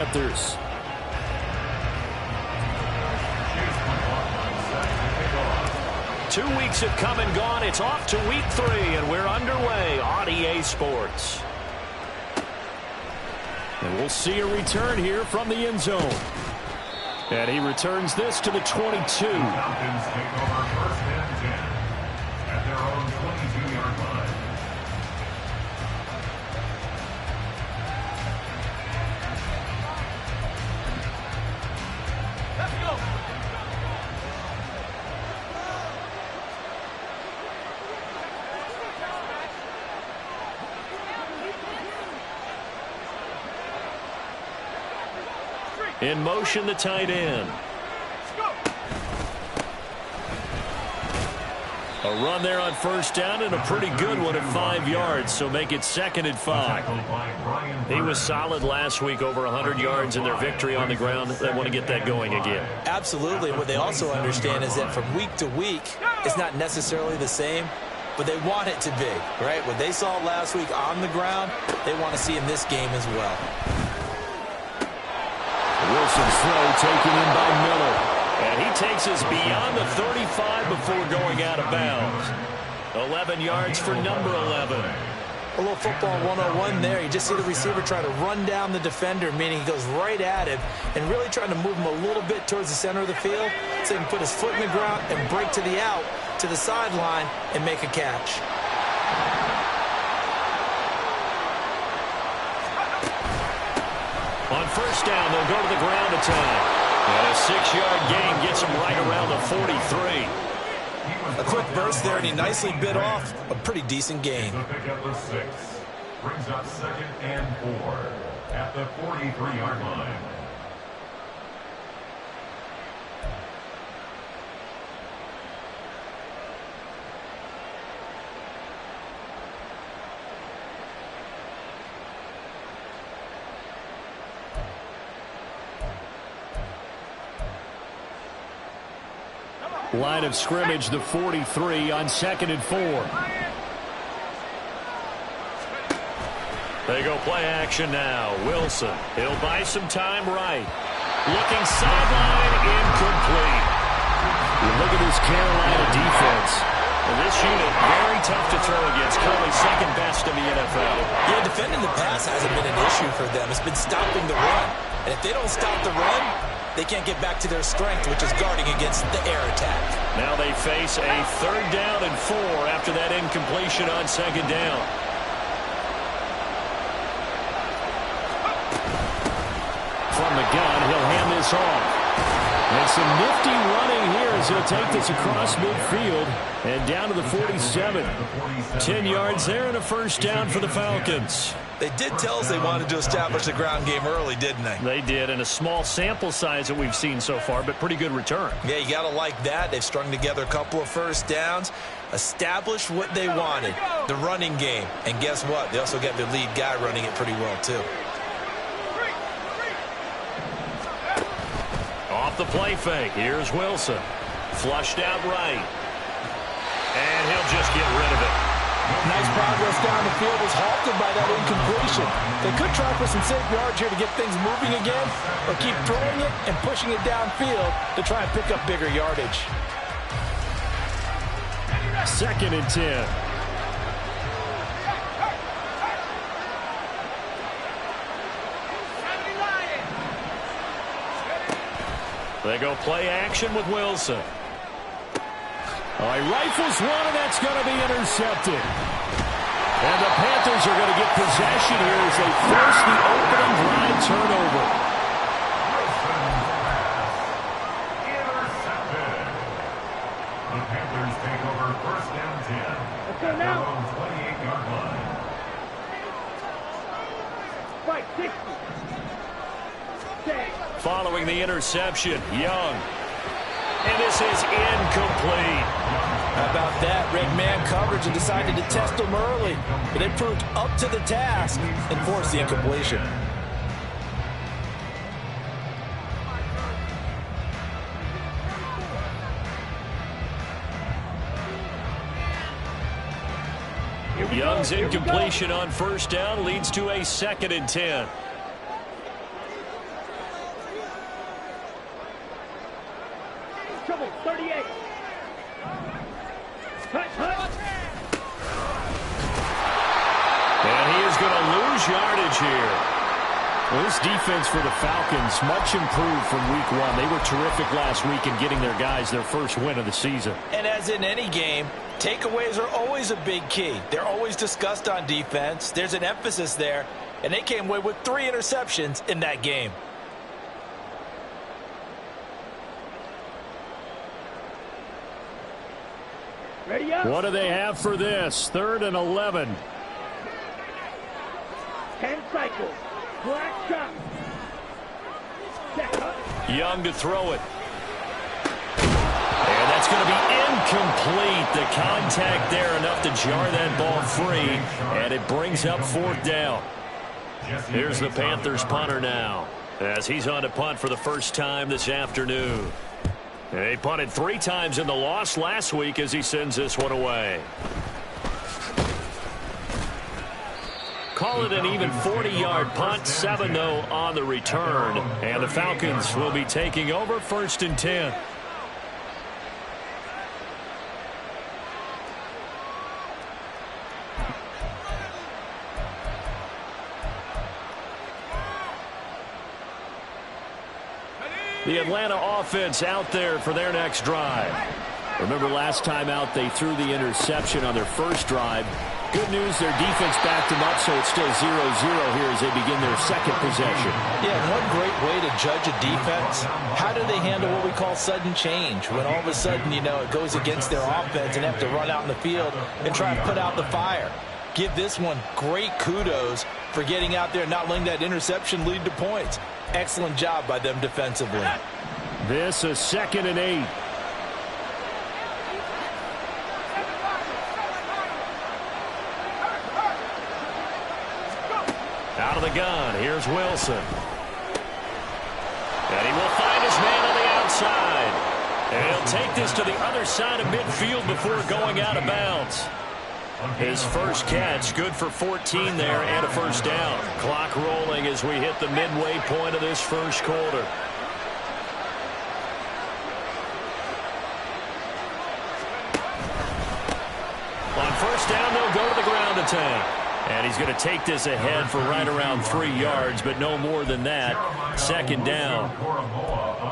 Panthers. Two weeks have come and gone. It's off to week 3, and we're underway on EA Sports. And we'll see a return here from the end zone. And he returns this to the 22. Falcons take over first and 10 at their own 22-yard line. Let's go. In motion, the tight end. A run there on first down, and a pretty good one at 5 yards, so make it 2nd and 5. He was solid last week, over 100 yards in their victory on the ground. They want to get that going again. Absolutely. What they also understand is that from week to week, it's not necessarily the same, but they want it to be, right? What they saw last week on the ground, they want to see in this game as well. Wilson's throw taken in by Miller. And he takes us beyond the 35 before going out of bounds. 11 yards for number 11. A little football 101 there. You just see the receiver try to run down the defender, meaning he goes right at him and really trying to move him a little bit towards the center of the field so he can put his foot in the ground and break to the out, to the sideline, and make a catch. On first down, they'll go to the ground attack. And a 6-yard gain gets him right around the 43. A quick burst there, and he nicely bit off a pretty decent gain. The pickup was 6. Brings up 2nd and 4 at the 43-yard line. Line of scrimmage, the 43 on 2nd and 4. They go play action now. Wilson, he'll buy some time right. Looking sideline, incomplete. You look at this Carolina defense. And this unit, very tough to throw against. Currently 2nd best in the NFL. Yeah, defending the pass hasn't been an issue for them. It's been stopping the run. And if they don't stop the run, they can't get back to their strength, which is guarding against the air attack. Now they face a 3rd down and 4 after that incompletion on 2nd down. From the gun, he'll hand this off. And some nifty running here as he'll take this across midfield and down to the 47. 10 yards there and a first down for the Falcons. They did tell us they wanted to establish the ground game early, didn't they? They did, and a small sample size that we've seen so far, but pretty good return. Yeah, you got to like that. They've strung together a couple of first downs, established what they wanted, the running game. And guess what? They also got their lead guy running it pretty well, too. Off the play fake, here's Wilson. Flushed out right. And he'll just get rid of it. Nice progress down the field was halted by that incompletion. They could try for some safe yards here to get things moving again, or keep throwing it and pushing it downfield to try and pick up bigger yardage. 2nd and 10. They go play action with Wilson. He rifles one, and that's going to be intercepted. And the Panthers are going to get possession here as they force the opening drive turnover. Intercepted. The Panthers take over first down 10 at their own 28-yard line. Fight 60. Following the interception, Young. And this is incomplete. How about that? Red man coverage and decided to test them early. But they proved up to the task and forced the incompletion. Young's incompletion on first down leads to a 2nd and 10. Double, 38. Touch. And he is going to lose yardage here. Well, this defense for the Falcons, much improved from week one. They were terrific last week in getting their guys their first win of the season. And as in any game, takeaways are always a big key. They're always discussed on defense. There's an emphasis there, and they came away with 3 interceptions in that game. Ready up. What do they have for this? 3rd and 11. 10 cycles. Black shot. Set up. Young to throw it. And that's going to be incomplete. The contact there enough to jar that ball free. And it brings up 4th down. Here's the Panthers punter now, as he's on to punt for the first time this afternoon. He punted 3 times in the loss last week as he sends this one away. Call it an even 40-yard punt, 7-0 on the return. And the Falcons will be taking over 1st and 10. The Atlanta offense out there for their next drive. Remember last time out they threw the interception on their first drive. Good news, their defense backed them up, so it's still 0-0 here as they begin their second possession. Yeah, one great way to judge a defense, how do they handle what we call sudden change? When all of a sudden, you know, it goes against their offense and they have to run out in the field and try to put out the fire. Give this one great kudos for getting out there and not letting that interception lead to points. Excellent job by them defensively. This is 2nd and 8. Out of the gun, here's Wilson. And he will find his man on the outside. And he'll take this to the other side of midfield before going out of bounds. His first catch, good for 14 there and a first down. Clock rolling as we hit the midway point of this first quarter. On first down, they'll go to the ground attack. And he's going to take this ahead for right around 3 yards, but no more than that. 2nd down.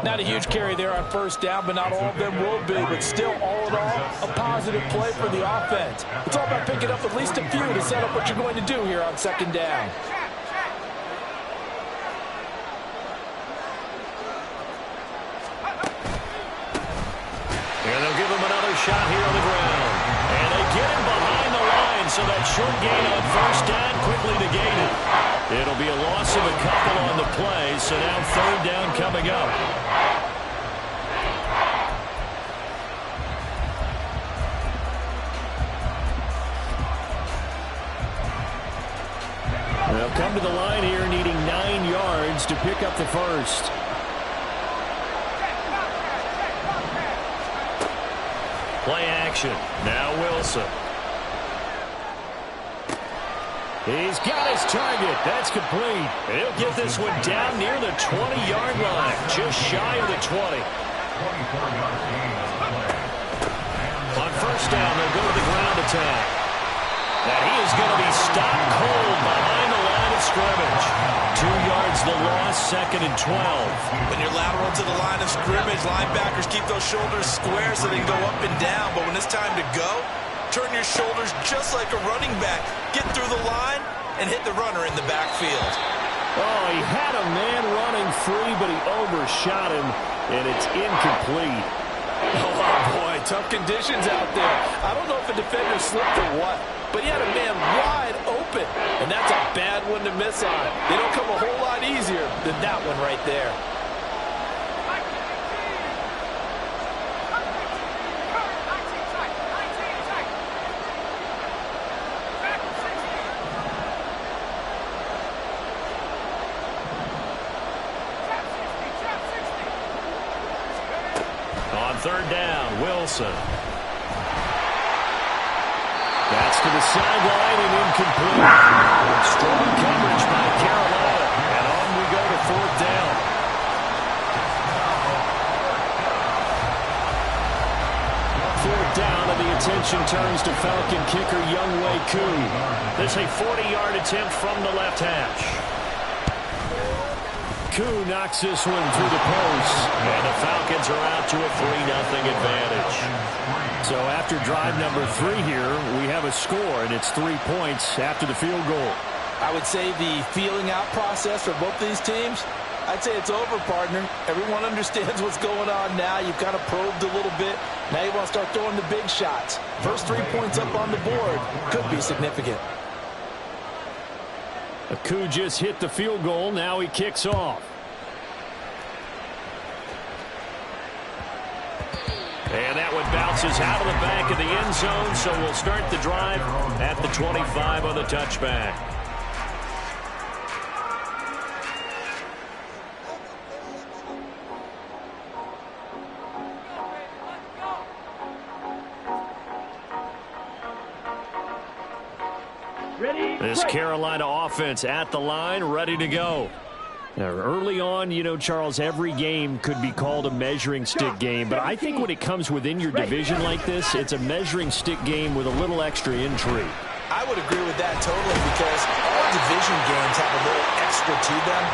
Not a huge carry there on first down, but not all of them will be. But still, all in all, a positive play for the offense. It's all about picking up at least a few to set up what you're going to do here on 2nd down. And they'll give him another shot here on the ground. And they get him behind the line, so that short gain on first down quickly negated. It'll be a loss of a couple on the play, so now 3rd down coming up. They'll come to the line here needing 9 yards to pick up the first. Play action. Now Wilson. He's got his target. That's complete. He'll get this one down near the 20-yard line, just shy of the 20. On first down, they'll go to the ground attack. And he is going to be stopped cold behind the line of scrimmage. 2 yards the loss, 2nd and 12. When you're lateral to the line of scrimmage, linebackers keep those shoulders square so they can go up and down. But when it's time to go, turn your shoulders just like a running back. Get through the line and hit the runner in the backfield. Oh, he had a man running free, but he overshot him, and it's incomplete. Oh, boy, tough conditions out there. I don't know if a defender slipped or what, but he had a man wide open, and that's a bad one to miss on. They don't come a whole lot easier than that one right there. On 3rd down, Wilson. That's to the sideline and incomplete. Strong coverage by Carolina. And on we go to 4th down. attention turns to Falcon kicker Younghoe Koo. This a 40-yard attempt from the left hash. Koo knocks this one through the post, and the Falcons are out to a 3-0 advantage. So after drive number 3 here, we have a score, and it's 3 points after the field goal. I would say the feeling out process for both these teams, I'd say it's over, partner. Everyone understands what's going on now. You've kind of probed a little bit. Now you want to start throwing the big shots. First 3 points up on the board could be significant. Koo just hit the field goal. Now he kicks off. And that one bounces out of the back of the end zone, so we'll start the drive at the 25 on the touchback. This Carolina offense at the line, ready to go. Now, early on, you know, Charles, every game could be called a measuring stick game, but I think when it comes within your division like this, it's a measuring stick game with a little extra intrigue. I would agree with that totally, because all division games have a little extra to them.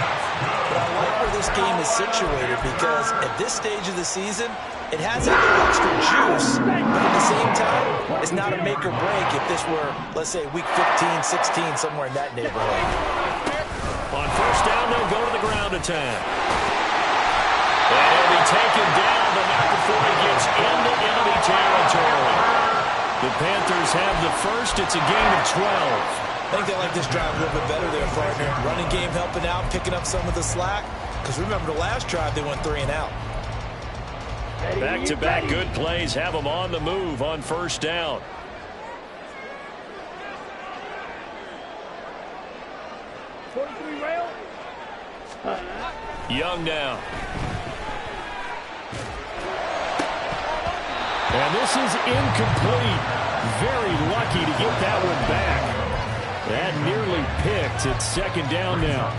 But I like where this game is situated, because at this stage of the season, it has a little extra juice, but at the same time, it's not a make or break if this were, let's say, week 15, 16, somewhere in that neighborhood. On first down, they'll go to the ground attack. And he'll be taken down, but not before he gets into enemy territory. The Panthers have the first. It's a gain of 12. I think they like this drive a little bit better there, partner. Running game helping out, picking up some of the slack. Because remember, the last drive, they went 3 and out. Back-to-back good plays have them on the move on first down. Young now. And this is incomplete. Very lucky to get that one back. That nearly picked. It's second down now.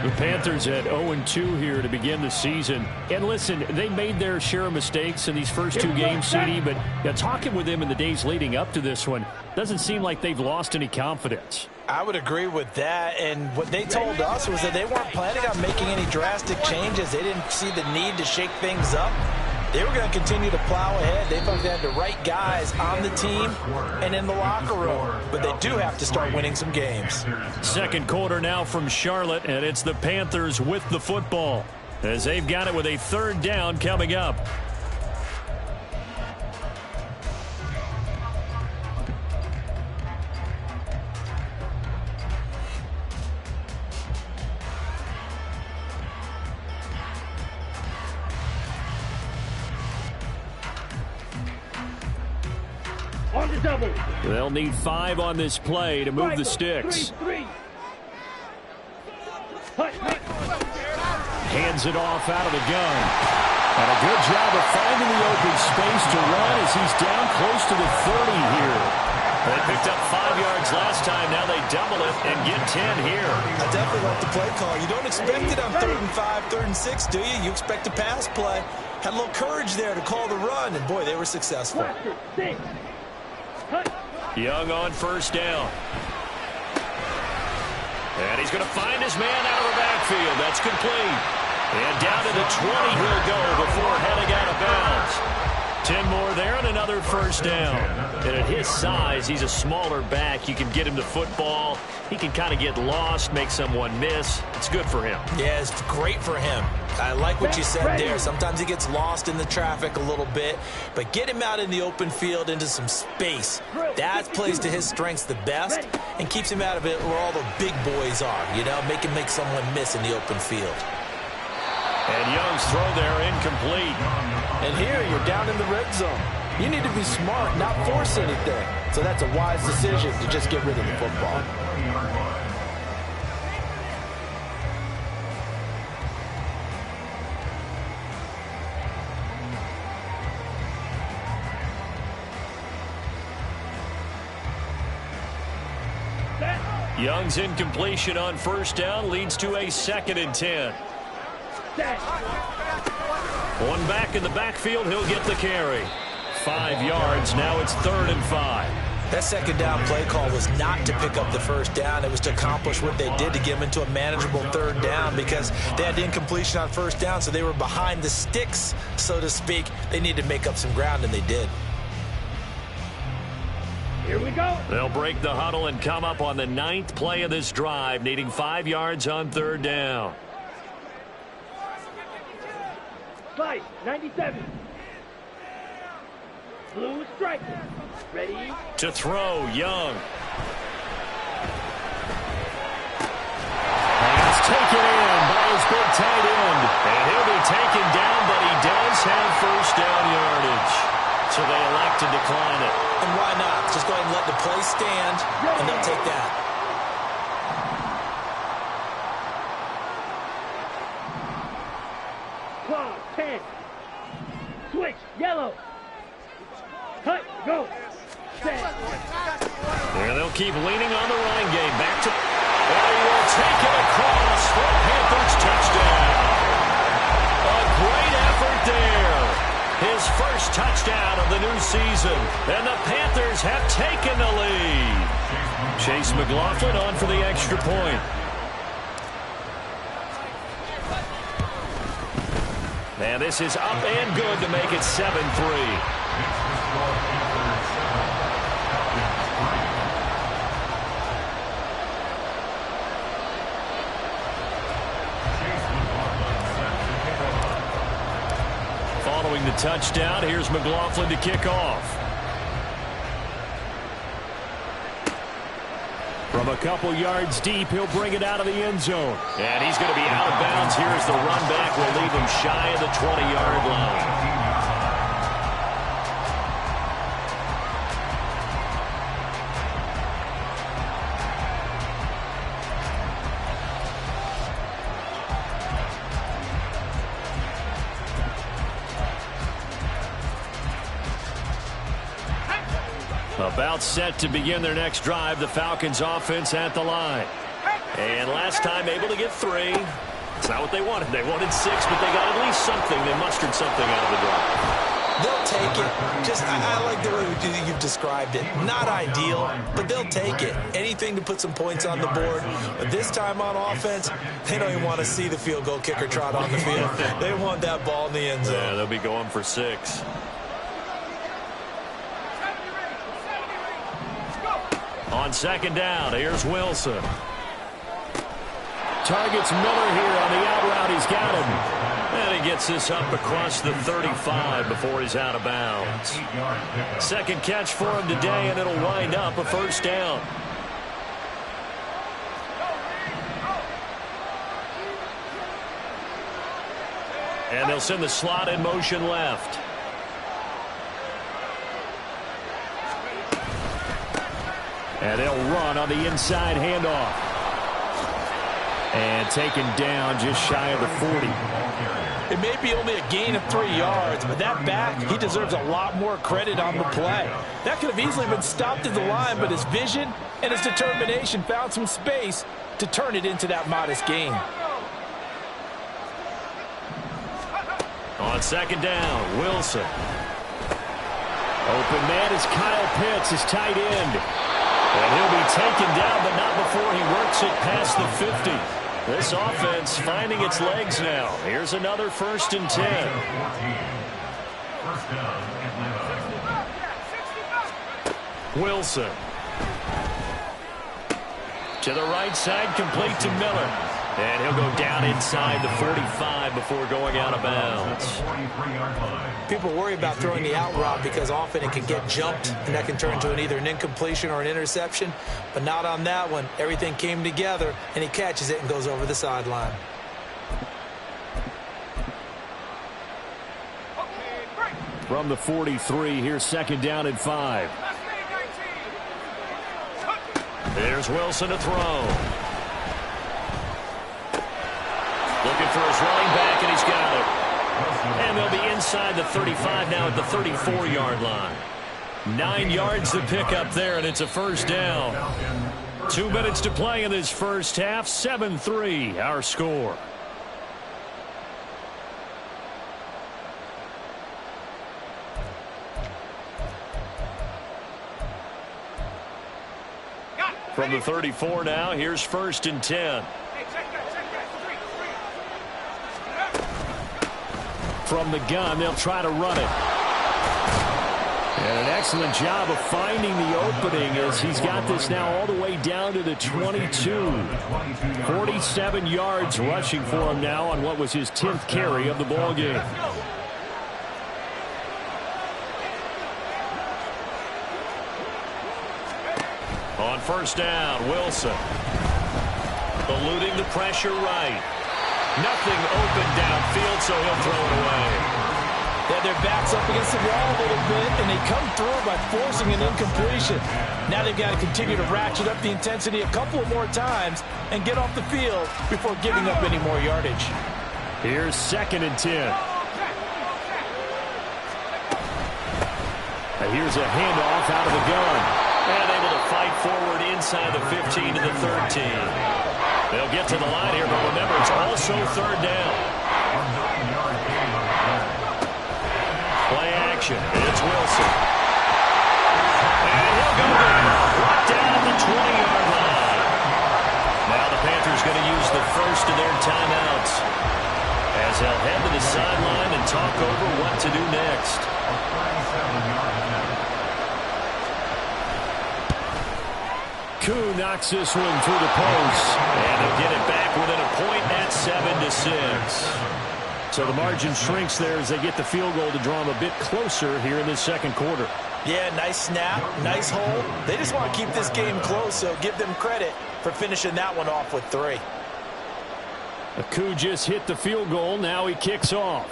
The Panthers at 0-2 here to begin the season. And listen, they made their share of mistakes in these first 2 games, CD, but talking with them in the days leading up to this one, doesn't seem like they've lost any confidence. I would agree with that, and what they told us was that they weren't planning on making any drastic changes. They didn't see the need to shake things up. They were going to continue to plow ahead. They felt they had the right guys on the team and in the locker room, but they do have to start winning some games. Second quarter now from Charlotte, and it's the Panthers with the football as they've got it with a third down coming up. On the double. They'll need 5 on this play to move the sticks. Hands it off out of the gun. And a good job of finding the open space to run as he's down close to the 30 here. They picked up 5 yards last time. Now they double it and get 10 here. I definitely like the play call. You don't expect it on 3rd and 5, 3rd and 6, do you? You expect a pass play. Had a little courage there to call the run, and boy, they were successful. Young on first down. And he's going to find his man out of the backfield. That's complete. And down to the 20 he'll go before heading out of bounds. 10 more there and another first down. And at his size, he's a smaller back. You can get him the football. He can kind of get lost, make someone miss. It's good for him. Yeah, it's great for him. I like what you said there. Sometimes he gets lost in the traffic a little bit, but get him out in the open field into some space. That plays to his strengths the best and keeps him out of it where all the big boys are, you know, make him make someone miss in the open field. And Young's throw there incomplete. And here you're down in the red zone. You need to be smart, not force anything. So that's a wise decision to just get rid of the football. Young's incompletion on first down leads to a 2nd and 10. One back in the backfield, he'll get the carry. 5 yards. Now it's 3rd and 5. That second down play call was not to pick up the first down. It was to accomplish what they did to get them into a manageable 3rd down because they had incompletion on first down, so they were behind the sticks, so to speak. They needed to make up some ground, and they did. Here we go. They'll break the huddle and come up on the 9th play of this drive, needing 5 yards on 3rd down. 97. Blue strike. Ready? To throw, Young. Pass taken in by his big tight end. And he'll be taken down, but he does have first down yardage. So they elect to decline it. And why not? Just go ahead and let the play stand, and they'll take that. Claw, 10. Switch, yellow. Cut, go. Set. And they'll keep leaning on the run game. Back to... And he will take it across for Panthers touchdown. A great effort there. His first touchdown of the new season. And the Panthers have taken the lead. Chase McLaughlin on for the extra point. And this is up and good to make it 7-3. Following the touchdown, here's McLaughlin to kick off. From a couple yards deep, he'll bring it out of the end zone. And he's going to be out of bounds here as the run back will leave him shy of the 20-yard line. About set to begin their next drive, the Falcons offense at the line. And last time able to get 3. It's not what they wanted. They wanted 6, but they got at least something. They mustered something out of the drive. They'll take it. I like the way you've described it. Not ideal, but they'll take it. Anything to put some points on the board. But this time on offense, they don't even want to see the field goal kicker trot on the field. They want that ball in the end zone. Yeah, they'll be going for 6. On second down, here's Wilson. Targets Miller here on the out route. He's got him. And he gets this up across the 35 before he's out of bounds. Second catch for him today, and it'll wind up a first down. And they'll send the slot in motion left. And they'll run on the inside handoff. And taken down just shy of the 40. It may be only a gain of 3 yards, but that back, he deserves a lot more credit on the play. That could have easily been stopped at the line, but his vision and his determination found some space to turn it into that modest gain. On second down, Wilson. Open man is Kyle Pitts, his tight end. And he'll be taken down, but not before he works it past the 50. This offense finding its legs now. Here's another 1st and 10. Wilson. To the right side, complete to Miller. And he'll go down inside the 45 before going out of bounds. People worry about throwing the out route because often it can get jumped, and that can turn into either an incompletion or an interception. But not on that one. Everything came together, and he catches it and goes over the sideline. From the 43, here's second down and 5. There's Wilson to throw. Looking for his running back, and he's got it. And they'll be inside the 35 now at the 34-yard line. 9 yards to pick up there, and it's a first down. 2 minutes to play in this first half. 7-3, our score. From the 34 now, here's 1st and 10. From the gun, they'll try to run it. And an excellent job of finding the opening as he's got this now all the way down to the 22. 47 yards rushing for him now on what was his 10th carry of the ball game. On 1st down, Wilson. Eluding the pressure right. Nothing open downfield, so he'll throw it away. Yeah, their backs up against the wall a little bit, and they come through by forcing an incompletion. Now they've got to continue to ratchet up the intensity a couple of more times and get off the field before giving up any more yardage. Here's 2nd and 10. And here's a handoff out of the gun. And able to fight forward inside the 15 to the 13. They'll get to the line here, but remember, it's also 3rd down. Play action. It's Wilson. And he'll go down. Brought down at the 20-yard line. Now the Panthers going to use the first of their timeouts as they'll head to the sideline and talk over what to do next. Koo knocks this one through the post. And they'll get it back within a point at 7-6. So the margin shrinks there as they get the field goal to draw them a bit closer here in this 2nd quarter. Yeah, nice snap, nice hold. They just want to keep this game close, so give them credit for finishing that one off with 3. Koo just hit the field goal. Now he kicks off.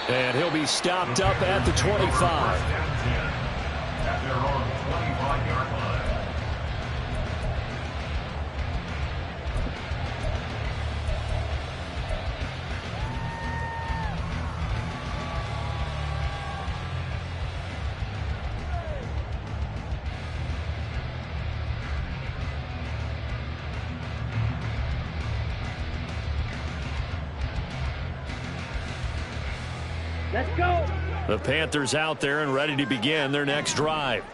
And he'll be stopped up at the 25. At their own 25-yard line. Let's go. The Panthers out there and ready to begin their next drive.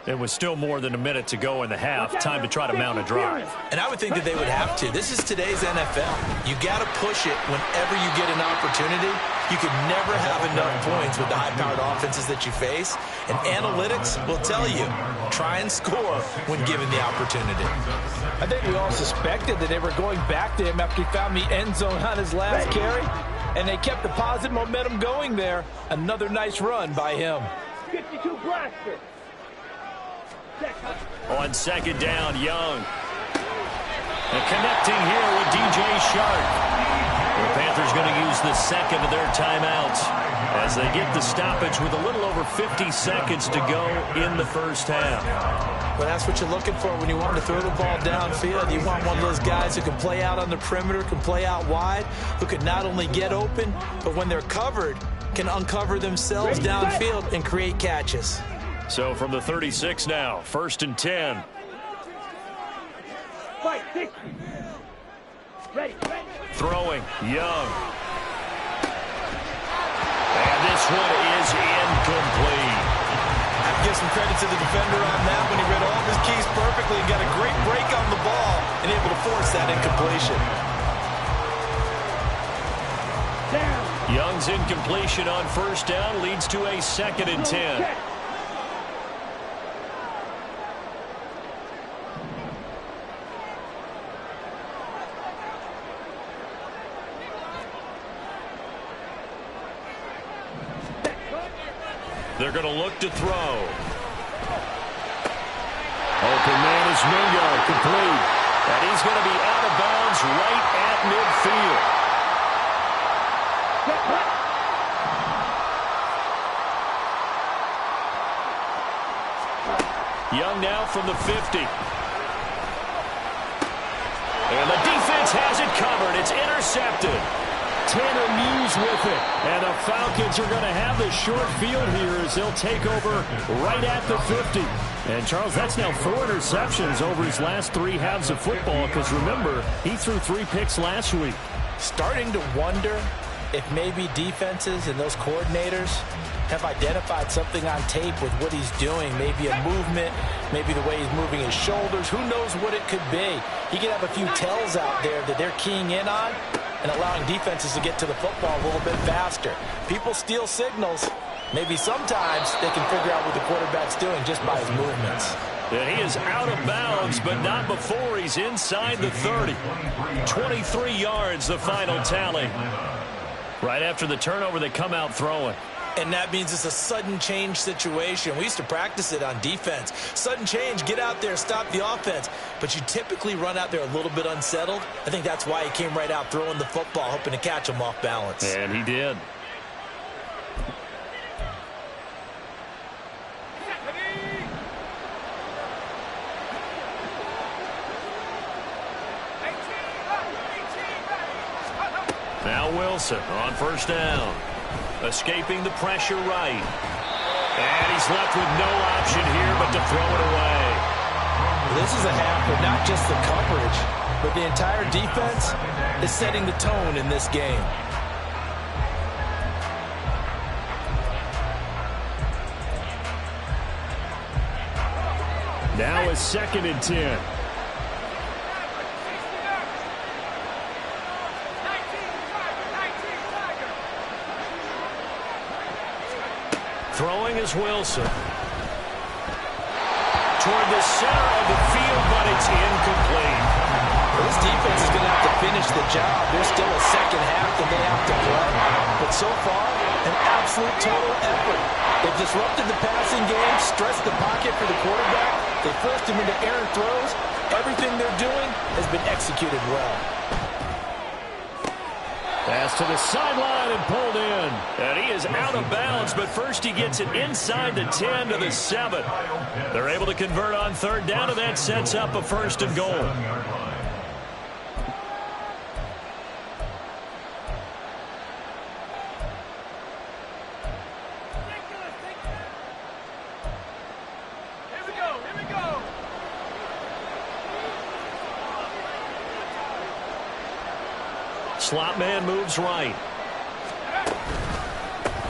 It was still more than a minute to go in the half. Time to try to mount a drive. And I would think that they would have to. This is today's NFL. You got to push it whenever you get an opportunity. You can never have enough points with the high-powered offenses that you face. And analytics will tell you, try and score when given the opportunity. I think we all suspected that they were going back to him after he found the end zone on his last carry. And they kept the positive momentum going there. Another nice run by him. 52 blaster. On 2nd down, Young. And connecting here with DJ Shark. The Panthers going to use the 2nd of their timeouts as they get the stoppage with a little over 50 seconds to go in the 1st half. Well, that's what you're looking for when you want to throw the ball downfield. You want one of those guys who can play out on the perimeter, can play out wide, who can not only get open, but when they're covered, can uncover themselves downfield and create catches. So from the 36 now, 1st and 10. Fight, 60. Ready. Throwing, Young. And this one is incomplete. Give some credit to the defender on that when he read all of his keys perfectly and got a great break on the ball and able to force that incompletion. Down. Young's incompletion on 1st down leads to a 2nd and 10. They're going to look to throw. Open man is Mingo, complete. And he's going to be out of bounds right at midfield. Young now from the 50. And the defense has it covered. It's intercepted. Tanner Muse with it. And the Falcons are going to have the short field here as they'll take over right at the 50. And, Charles, that's now 4 interceptions over his last 3 halves of football because, remember, he threw 3 picks last week. Starting to wonder if maybe defenses and those coordinators have identified something on tape with what he's doing, maybe a movement, maybe the way he's moving his shoulders, who knows what it could be. He could have a few tells out there that they're keying in on and allowing defenses to get to the football a little bit faster. People steal signals. Maybe sometimes they can figure out what the quarterback's doing just by his movements. Yeah, he is out of bounds, but not before he's inside the 30. 23 yards, the final tally. Right after the turnover, they come out throwing. And that means it's a sudden change situation. We used to practice it on defense. Sudden change, get out there, stop the offense. But you typically run out there a little bit unsettled. I think that's why he came right out throwing the football, hoping to catch him off balance. And he did. Now Wilson on first down. Escaping the pressure right. And he's left with no option here but to throw it away. This is a half with not just the coverage, but the entire defense is setting the tone in this game. Now it's 2nd and 10. Throwing is Wilson. Toward the center of the field, but it's incomplete. This defense is going to have to finish the job. There's still a second half that they have to play. But so far, an absolute total effort. They've disrupted the passing game, stressed the pocket for the quarterback. They forced him into errant throws. Everything they're doing has been executed well. Pass to the sideline and pulled in. And he is out of bounds, but first he gets it inside the 10 to the 7. They're able to convert on third down, and that sets up a 1st and goal. Slot man moves right.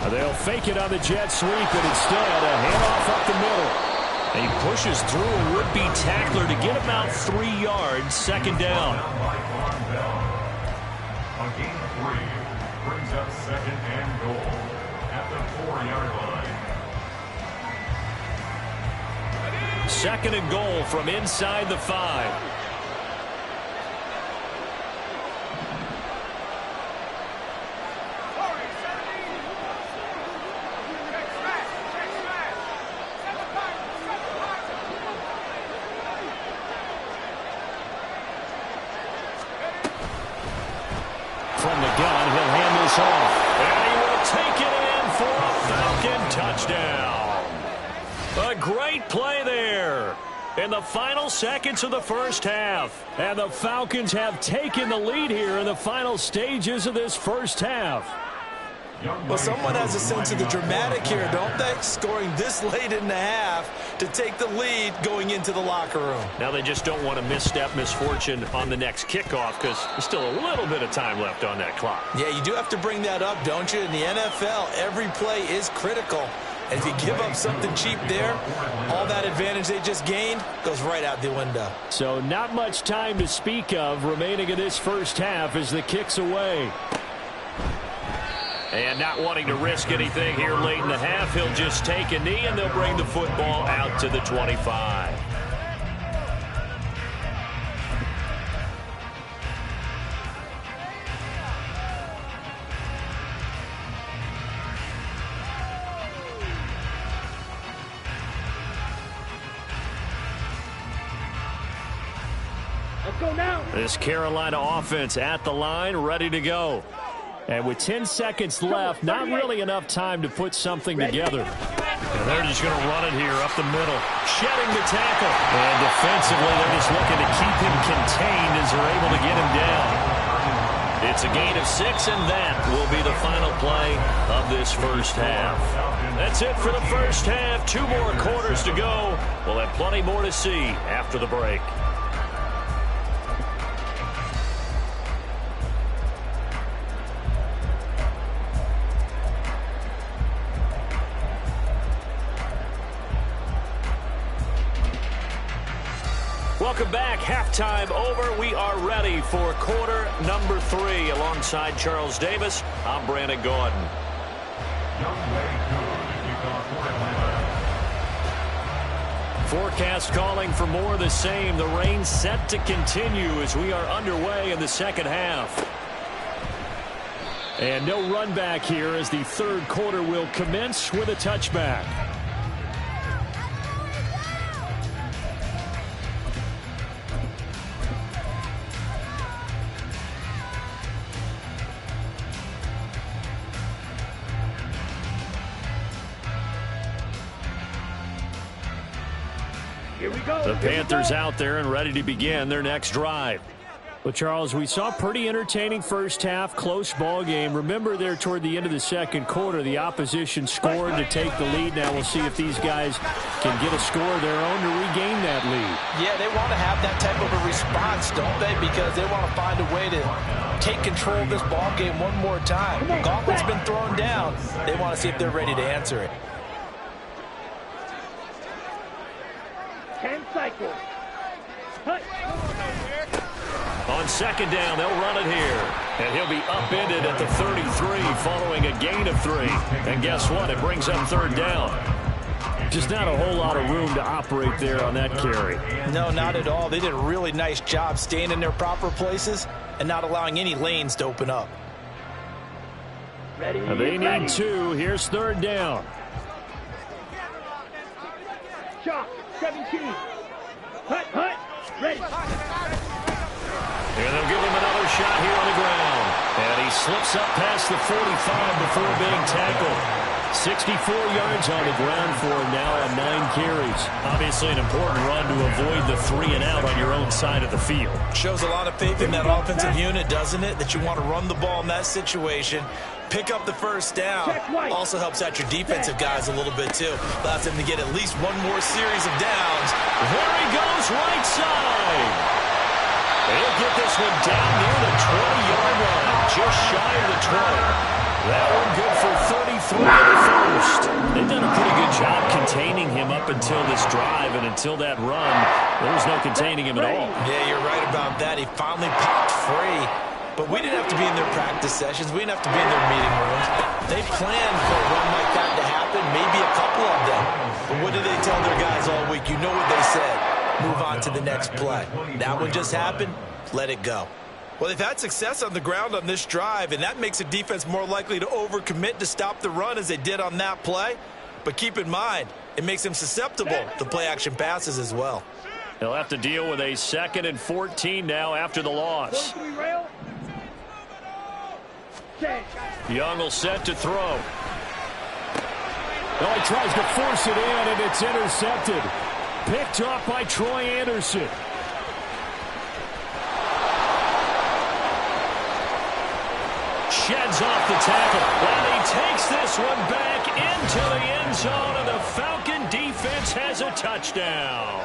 They'll fake it on the jet sweep, and instead a handoff up the middle. And he pushes through a would-be tackler to get about 3 yards, 2nd down. On gain of 3, brings up 2nd and goal at the 4-yard line. 2nd and goal from inside the 5. From the gun, he'll hand this off. And he will take it in for a Falcon touchdown. A great play there in the final seconds of the first half. And the Falcons have taken the lead here in the final stages of this first half. Well, someone has a sense of the dramatic here, don't they? Scoring this late in the half to take the lead going into the locker room. Now they just don't want to misstep misfortune on the next kickoff because there's still a little bit of time left on that clock. Yeah, you do have to bring that up, don't you? In the NFL, every play is critical. And if you give up something cheap there, all that advantage they just gained goes right out the window. So not much time to speak of remaining in this first half as the kick's away. And not wanting to risk anything here late in the half, he'll just take a knee, and they'll bring the football out to the 25. Let's go now. This Carolina offense at the line, ready to go. And with 10 seconds left, not really enough time to put something together. And they're just going to run it here up the middle, shedding the tackle. And defensively, they're just looking to keep him contained as they're able to get him down. It's a gain of 6, and that will be the final play of this first half. That's it for the first half. 2 more quarters to go. We'll have plenty more to see after the break. Welcome back. Halftime over. We are ready for quarter number 3. Alongside Charles Davis, I'm Brandon Gordon. Forecast calling for more of the same. The rain set to continue as we are underway in the second half. And no run back here as the third quarter will commence with a touchback. Here we go. The Panthers out there and ready to begin their next drive. Well, Charles, we saw a pretty entertaining first half, close ball game. Remember there toward the end of the second quarter, the opposition scored to take the lead. Now we'll see if these guys can get a score of their own to regain that lead. Yeah, they want to have that type of a response, don't they? Because they want to find a way to take control of this ball game one more time. The gauntlet's been thrown down. They want to see if they're ready to answer it. 10 cycles. Hut. On second down, they'll run it here. And he'll be upended at the 33 following a gain of 3. And guess what? It brings up third down. Just not a whole lot of room to operate there on that carry. No, not at all. They did a really nice job staying in their proper places and not allowing any lanes to open up. Ready. They need 2. Here's third down. Shot. 17. Hut. Ready. And they'll give him another shot here on the ground. And he slips up past the 45 before being tackled. 64 yards on the ground for him now on 9 carries. Obviously an important run to avoid the 3 and out on your own side of the field. Shows a lot of faith in that offensive unit, doesn't it? That you want to run the ball in that situation. Pick up the first down. Also helps out your defensive guys a little bit, too. Allows them to get at least one more series of downs. There he goes, right side. He'll get this one down near the 20-yard line, just shy of the 20. That one good for 33 in the first. They've done a pretty good job containing him up until this drive, and until that run, there was no containing him at all. Yeah, you're right about that. He finally popped free. But we didn't have to be in their practice sessions. We didn't have to be in their meeting rooms. They planned for a run like that to happen, maybe a couple of them. But what did they tell their guys all week? You know what they said. Move on to the next play. That one just happened. Let it go. Well, they've had success on the ground on this drive, and that makes a defense more likely to overcommit to stop the run as they did on that play. But keep in mind, it makes them susceptible to play-action passes as well. They'll have to deal with a 2nd and 14 now after the loss. Young will set to throw. Well, he tries to force it in, and it's intercepted. Picked off by Troy Anderson. Sheds off the tackle. And he takes this one back into the end zone, and the Falcon defense has a touchdown.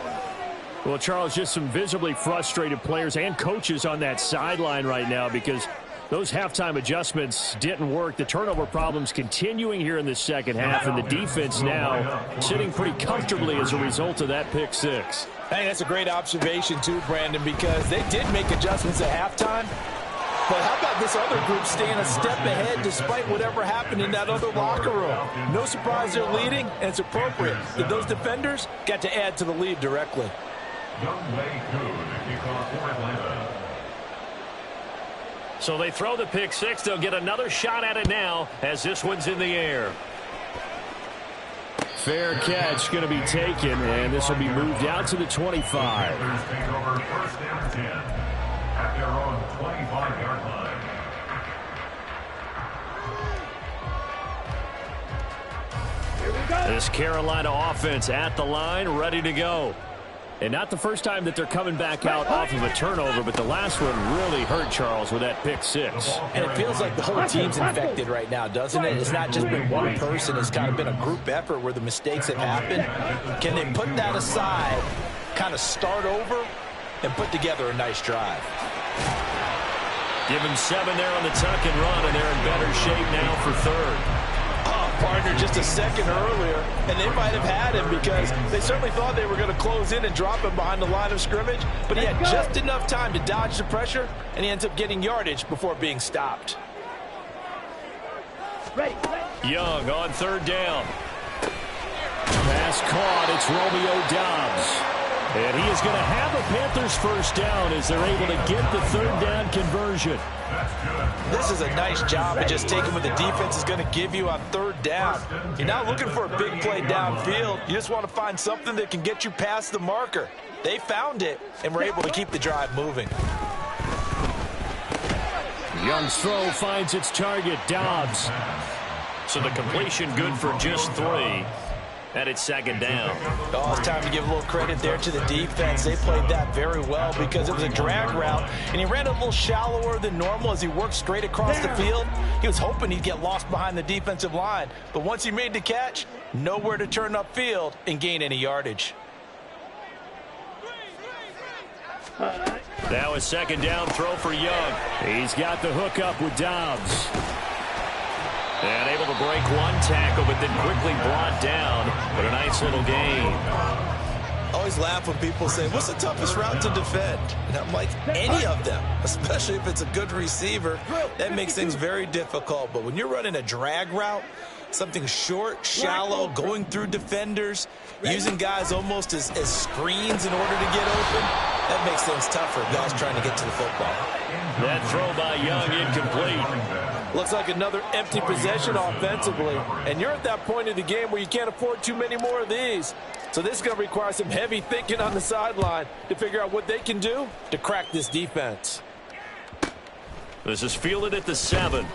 Well, Charles, just some visibly frustrated players and coaches on that sideline right now because those halftime adjustments didn't work. The turnover problems continuing here in the second half, and the defense now sitting pretty comfortably as a result of that pick 6. I think that's a great observation too, Brandon, because they did make adjustments at halftime. But how about this other group staying a step ahead despite whatever happened in that other locker room? No surprise they're leading, and it's appropriate that those defenders got to add to the lead directly. So they throw the pick 6. They'll get another shot at it now as this one's in the air. Fair catch going to be taken, and this will be moved out to the 25. Take over first down 10 at their own 25-yard line. This Carolina offense at the line, ready to go. And not the first time that they're coming back out off of a turnover, but the last one really hurt Charles with that pick 6. And it feels like the whole team's infected right now, doesn't it? It's not just been one person. It's kind of been a group effort where the mistakes have happened. Can they put that aside, kind of start over, and put together a nice drive? Give him 7 there on the tuck and run, and they're in better shape now for third. partner just a second earlier, and they might have had him because they certainly thought they were going to close in and drop him behind the line of scrimmage, but he had just enough time to dodge the pressure, and he ends up getting yardage before being stopped. Young on third down. Pass caught. It's Romeo Doubs. And he is going to have a Panthers first down as they're able to get the third down conversion. This is a nice job of just taking what the defense is going to give you on third down. You're not looking for a big play downfield. You just want to find something that can get you past the marker. They found it, and were able to keep the drive moving. Young's throw finds its target, Doubs. So the completion good for just 3. And it's second down. Oh, it's time to give a little credit there to the defense. They played that very well because it was a drag route, and he ran a little shallower than normal as he worked straight across the field. He was hoping he'd get lost behind the defensive line, but once he made the catch, nowhere to turn upfield and gain any yardage. Now a second down throw for Young. He's got the hookup with Doubs. And able to break one tackle, but then quickly brought down. But a nice little gain. I always laugh when people say, what's the toughest route to defend? And I'm like, any of them, especially if it's a good receiver. That makes things very difficult. But when you're running a drag route, something short, shallow, going through defenders, using guys almost as screens in order to get open, that makes things tougher. Guys trying to get to the football. That throw by Young incomplete. Looks like another empty possession offensively. And you're at that point in the game where you can't afford too many more of these. So this is going to require some heavy thinking on the sideline to figure out what they can do to crack this defense. This is fielded at the 7.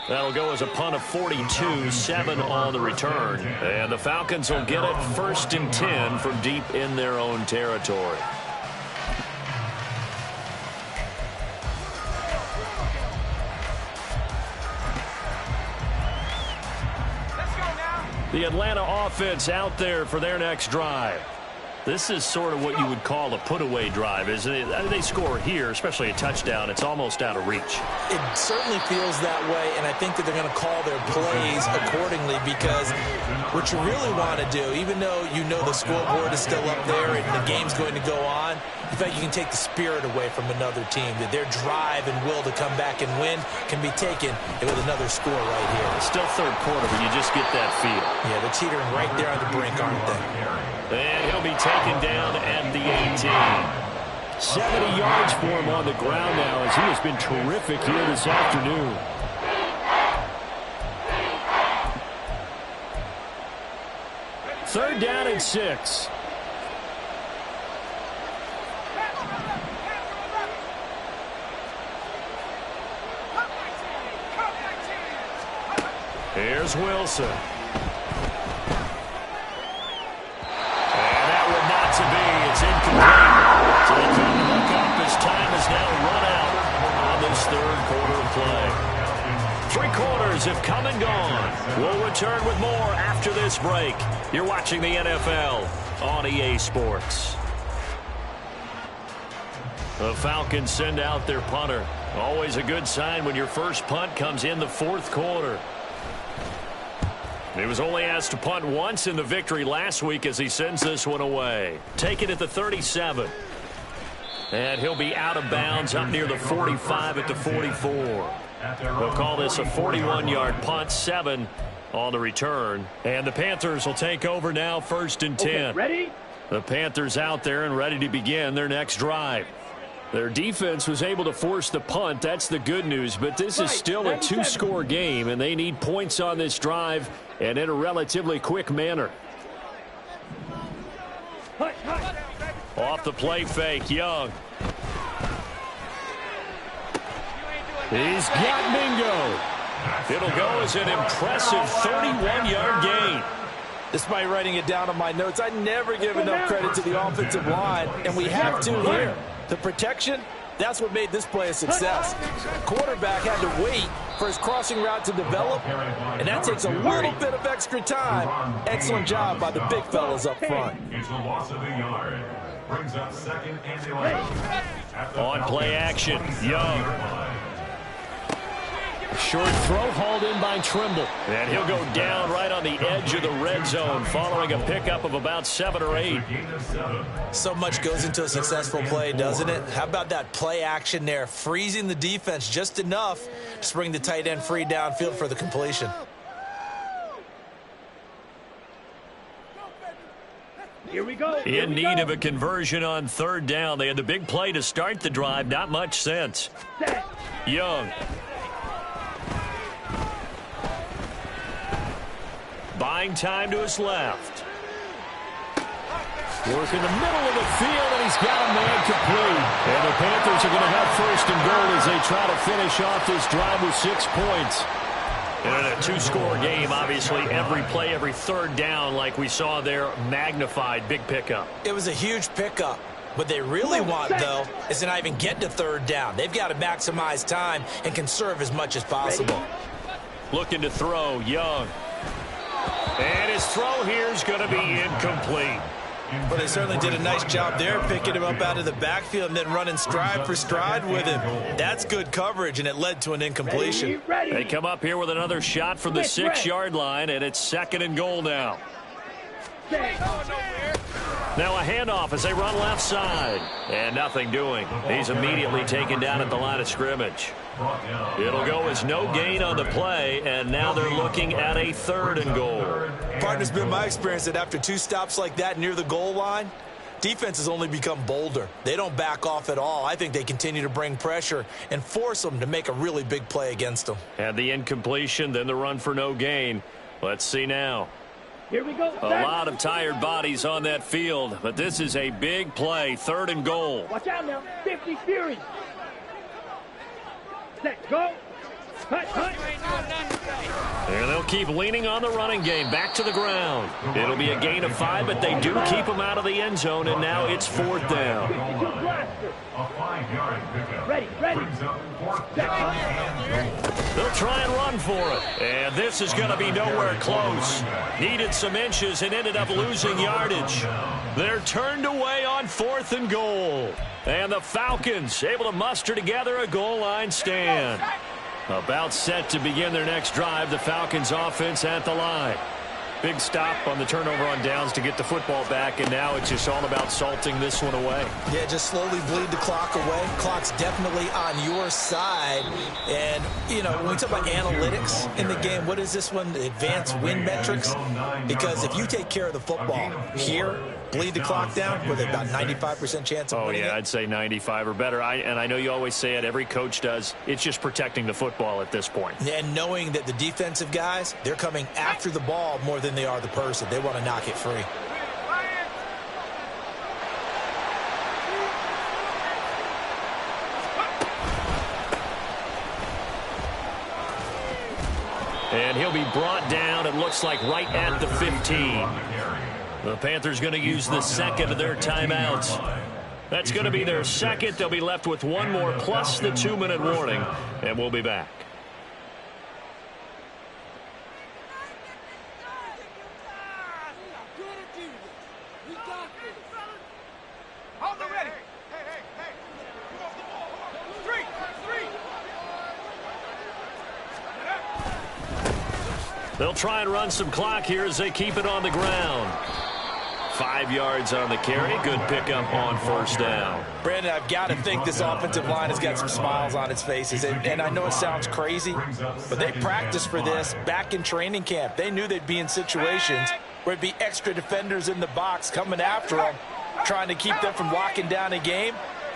That'll go as a punt of 42, 7 on the return. And the Falcons will get it 1st and 10 from deep in their own territory. The Atlanta offense out there for their next drive. This is sort of what you would call a put-away drive, isn't it? They score here, especially a touchdown. It's almost out of reach. It certainly feels that way, and I think that they're going to call their plays accordingly because what you really want to do, even though you know the scoreboard is still up there and the game's going to go on, in fact, you can take the spirit away from another team, that their drive and will to come back and win can be taken with another score right here. It's still third quarter, but you just get that feel. Yeah, they're teetering right there on the brink, aren't they? And he'll be taken down at the 18. 70 yards for him on the ground now as he has been terrific here this afternoon. Third down and 6. Here's Wilson. And that would not to be. It's incomplete. So they come to hook up as time is now run out on this third quarter of play. 3 quarters have come and gone. We'll return with more after this break. You're watching the NFL on EA Sports. The Falcons send out their punter. Always a good sign when your first punt comes in the 4th quarter. He was only asked to punt once in the victory last week as he sends this one away. Take it at the 37. And he'll be out of bounds up near the 45 at the 44. We'll call this a 41-yard punt, 7 on the return. And the Panthers will take over now, 1st and 10. Okay, ready? The Panthers out there and ready to begin their next drive. Their defense was able to force the punt. That's the good news. But this is still a 2-score game, and they need points on this drive and in a relatively quick manner. Off the play fake, Young. He's got Mingo. It'll go as an impressive 31-yard gain. Despite writing it down on my notes, I never give enough credit to the offensive line, and we have to here. The protection, that's what made this play a success. Quarterback had to wait for his crossing route to develop, and that takes a little bit of extra time. Excellent job by the big fellas up front. It's a loss of a yard. Brings up 2nd and 11. On play action, Young. Short throw hauled in by Trimble. And he'll go down right on the edge of the red zone following a pickup of about 7 or 8. So much goes into a successful play, doesn't it? How about that play action there, freezing the defense just enough to bring the tight end free downfield for the completion. Here we go. In need of a conversion on 3rd down. They had the big play to start the drive. Not much sense. Set. Young. Buying time to his left. Work in the middle of the field, and he's got a man complete. And the Panthers are going to have 1st and goal as they try to finish off this drive with 6 points. And in a 2-score game, obviously, every play, every 3rd down, like we saw there, magnified. Big pickup. It was a huge pickup. What they really want, though, is to not even get to 3rd down. They've got to maximize time and conserve as much as possible. Looking to throw, Young. And his throw here is going to be incomplete. Well, they certainly did a nice job there, picking him up out of the backfield and then running stride for stride with him. That's good coverage, and it led to an incompletion. They come up here with another shot from the 6-yard line, and it's 2nd and goal now. Now a handoff as they run left side. And nothing doing. He's immediately taken down at the line of scrimmage. It'll go as no gain on the play, and now they're looking at a 3rd and goal. Partner, it's been my experience that after 2 stops like that near the goal line, defenses only become bolder. They don't back off at all. I think they continue to bring pressure and force them to make a really big play against them. And the incompletion, then the run for no gain. Let's see now. Here we go. A lot of tired bodies on that field, but this is a big play. 3rd and goal. Watch out now. 50 Fury. Set. Go. Hut, hut. And they'll keep leaning on the running game. Back to the ground. It'll be a gain of 5, but they do keep him out of the end zone, and now it's 4th down. 52 blaster. A 5-yard pickup. Ready, ready. Brings up 4th Set. down Hut. and goal. They'll try and run for it. And this is going to be nowhere close. Needed some inches and ended up losing yardage. They're turned away on 4th and goal. And the Falcons able to muster together a goal line stand. About set to begin their next drive. The Falcons offense at the line. Big stop on the turnover on downs to get the football back, and now it's just all about salting this one away. Yeah, just slowly bleed the clock away. Clock's definitely on your side. And, you know, when we talk about analytics in the game, what is this one? Advanced win metrics? Because if you take care of the football here, bleed the clock down with about 95% chance of winning it. I'd say 95 or better. And I know you always say it, every coach does. It's just protecting the football at this point. And knowing that the defensive guys, they're coming after the ball more than they are the person. They want to knock it free. And he'll be brought down, it looks like, right at the 15. The Panthers going to use the 2nd of their timeouts. That's going to be their 2nd. They'll be left with 1 more plus the 2-minute warning, and we'll be back. They'll try and run some clock here as they keep it on the ground. 5 yards on the carry. Good pickup on 1st down. Brandon, I've got to think this offensive line has got some smiles on its faces. And I know it sounds crazy, but they practiced for this back in training camp. They knew they'd be in situations where it'd be extra defenders in the box coming after them, trying to keep them from locking down a game.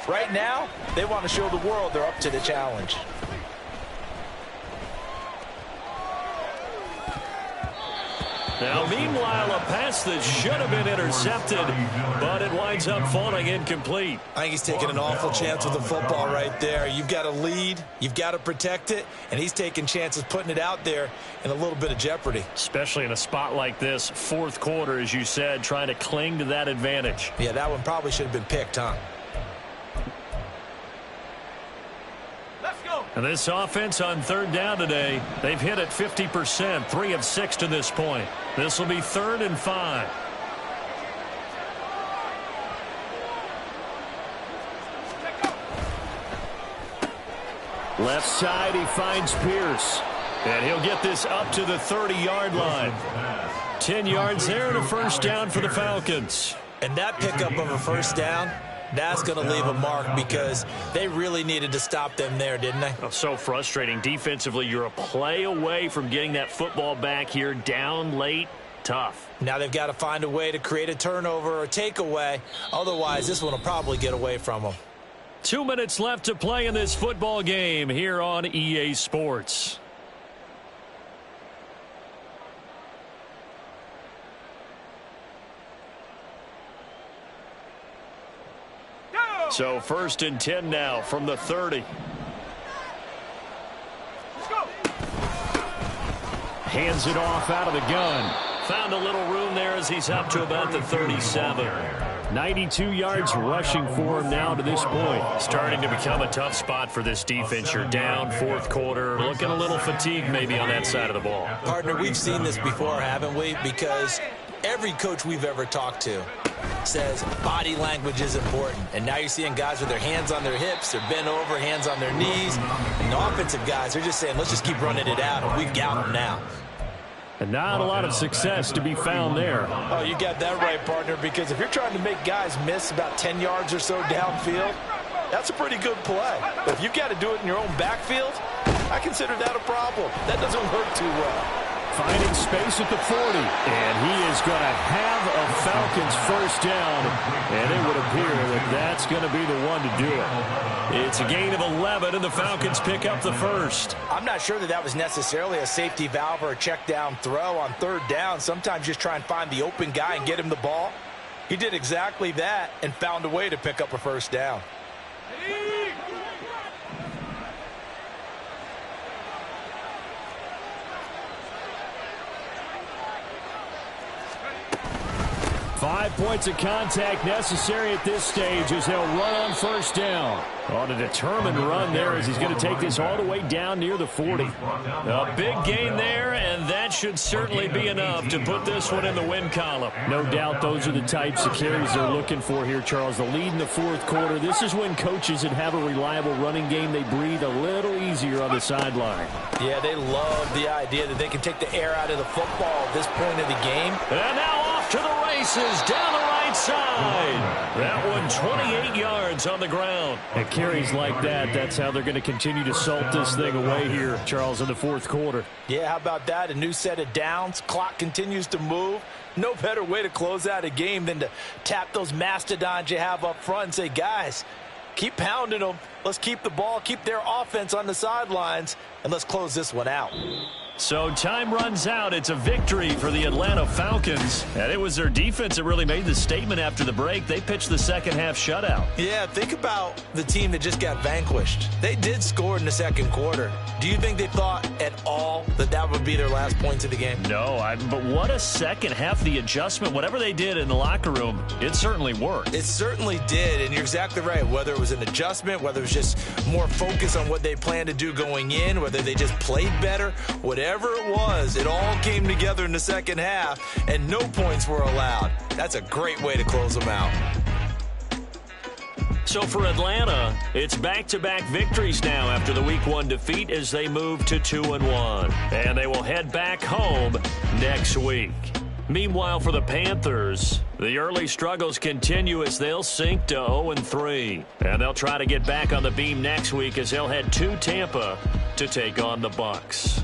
Right now, they want to show the world they're up to the challenge. Now, meanwhile, a pass that should have been intercepted, but it winds up falling incomplete. I think he's taking an awful chance with the football right there. You've got to lead, you've got to protect it, and he's taking chances putting it out there in a little bit of jeopardy. Especially in a spot like this, 4th quarter, as you said, trying to cling to that advantage. Yeah, that one probably should have been picked, huh? And this offense on 3rd down today, they've hit it 50%, 3 of 6 to this point. This will be 3rd and 5. Left side, he finds Pierce. And he'll get this up to the 30-yard line. 10 yards there and a first down for the Falcons. And that pickup of a first down, that's going to leave a mark because they really needed to stop them there, didn't they? Oh, so frustrating. Defensively, you're a play away from getting that football back here, down late. Tough. Now they've got to find a way to create a turnover or takeaway. Otherwise, this one will probably get away from them. 2 minutes left to play in this football game here on EA Sports. So 1st and 10 now from the 30. Hands it off out of the gun. Found a little room there as he's up to about the 37. 92 yards rushing for him now to this point. Starting to become a tough spot for this defense. You're down 4th quarter. Looking a little fatigued maybe on that side of the ball. Partner, we've seen this before, haven't we? Because every coach we've ever talked to says body language is important. And now you're seeing guys with their hands on their hips, they're bent over, hands on their knees. And the offensive guys, they're just saying, let's just keep running it out, and we've got them now. And not a lot of success to be found there. Oh, you got that right, partner, because if you're trying to make guys miss about 10 yards or so downfield, that's a pretty good play. But if you've got to do it in your own backfield, I consider that a problem. That doesn't work too well. Finding space at the 40. And he is going to have a Falcons first down. And it would appear that that's going to be the one to do it. It's a gain of 11, and the Falcons pick up the first. I'm not sure that that was necessarily a safety valve or a check down throw on 3rd down. Sometimes just try and find the open guy and get him the ball. He did exactly that and found a way to pick up a first down. 5 points of contact necessary at this stage as they'll run on first down. On a determined run there as he's going to take this all the way down near the 40. A big gain there, and that should certainly be enough to put this one in the win column. No doubt those are the types of carries they're looking for here, Charles. The lead in the 4th quarter. This is when coaches that have a reliable running game, they breathe a little easier on the sideline. Yeah, they love the idea that they can take the air out of the football at this point of the game. And now off to the races down the right side. That one 28 yards on the ground. And carries like that, that's how they're going to continue to salt this thing away here, Charles, in the 4th quarter. Yeah, how about that? A new set of downs. Clock continues to move. No better way to close out a game than to tap those mastodons you have up front and say, guys, keep pounding them. Let's keep the ball, keep their offense on the sidelines, and let's close this one out. So time runs out. It's a victory for the Atlanta Falcons. And it was their defense that really made the statement after the break. They pitched the second-half shutout. Yeah, think about the team that just got vanquished. They did score in the 2nd quarter. Do you think they thought at all that that would be their last points of the game? No, but what a second half. The adjustment, whatever they did in the locker room, it certainly worked. It certainly did, and you're exactly right. Whether it was an adjustment, whether it was just more focus on what they planned to do going in, whether they just played better, whatever it was, it all came together in the 2nd half, and no points were allowed. That's a great way to close them out. So for Atlanta, it's back-to-back victories now after the Week 1 defeat as they move to 2-1. And they will head back home next week. Meanwhile, for the Panthers, the early struggles continue as they'll sink to 0-3. And they'll try to get back on the beam next week as they'll head to Tampa to take on the Bucs.